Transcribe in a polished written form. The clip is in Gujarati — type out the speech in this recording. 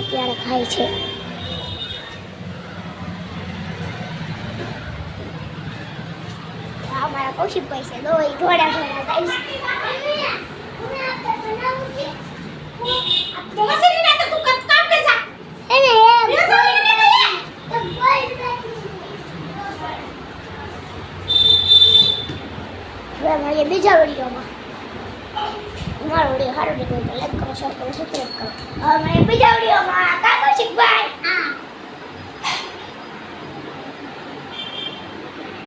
ત્યારે ખાય છે. અમારા કૌશિકભાઈ છે દોઈ થોડા થોડા જાય છે. બીજા વિડીયોમાં અમારો વિડીયો સારો નીકળ્યો તો લાઈક કરો, શેર કરો, સબસ્ક્રાઈબ કરો. હવે મળીએ બીજા વિડીયોમાં.